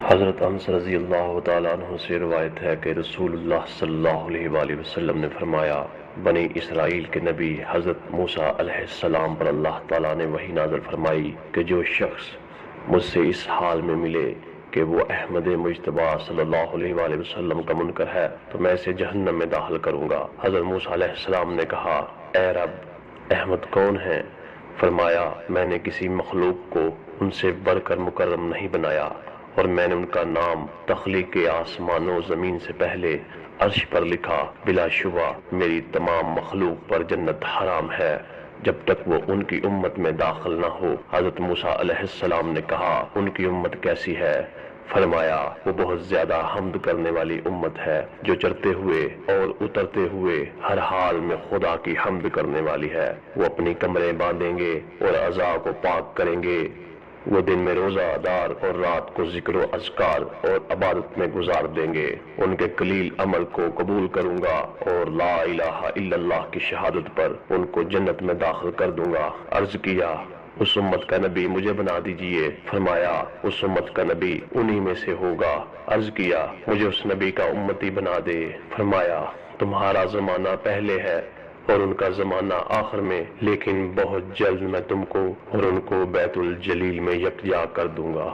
حضرت انس رضی اللہ تعالیٰ عنہ سے روایت ہے کہ رسول اللہ صلی اللہ علیہ وآلہ وسلم نے فرمایا، بنی اسرائیل کے نبی حضرت موسیٰ علیہ السلام پر اللہ تعالیٰ نے وحی نازل فرمائی کہ جو شخص مجھ سے اس حال میں ملے کہ وہ احمد مجتبیٰ صلی اللہ علیہ وآلہ وسلم کا منکر ہے تو میں اسے جہنم میں داخل کروں گا۔ حضرت موسیٰ علیہ السلام نے کہا، اے رب، احمد کون ہے؟ فرمایا، میں نے کسی مخلوق کو ان سے بڑھ کر مکرم نہیں بنایا، اور میں نے ان کا نام تخلیق آسمان و زمین سے پہلے عرش پر لکھا۔ بلا شبہ میری تمام مخلوق پر جنت حرام ہے جب تک وہ ان کی امت میں داخل نہ ہو۔ حضرت موسیٰ علیہ السلام نے کہا، ان کی امت کیسی ہے؟ فرمایا، وہ بہت زیادہ حمد کرنے والی امت ہے، جو چڑھتے ہوئے اور اترتے ہوئے ہر حال میں خدا کی حمد کرنے والی ہے۔ وہ اپنی کمریں باندھیں گے اور اعضاء کو پاک کریں گے۔ وہ دن میں روزہ دار اور رات کو ذکر و اذکار اور عبادت میں گزار دیں گے۔ ان کے قلیل عمل کو قبول کروں گا اور لا الہ الا اللہ کی شہادت پر ان کو جنت میں داخل کر دوں گا۔ عرض کیا، اس امت کا نبی مجھے بنا دیجئے۔ فرمایا، اس امت کا نبی انہی میں سے ہوگا۔ عرض کیا، مجھے اس نبی کا امتی بنا دے۔ فرمایا، تمہارا زمانہ پہلے ہے اور ان کا زمانہ آخر میں، لیکن بہت جلد میں تم کو اور ان کو بیت الجلیل میں یکجا کر دوں گا۔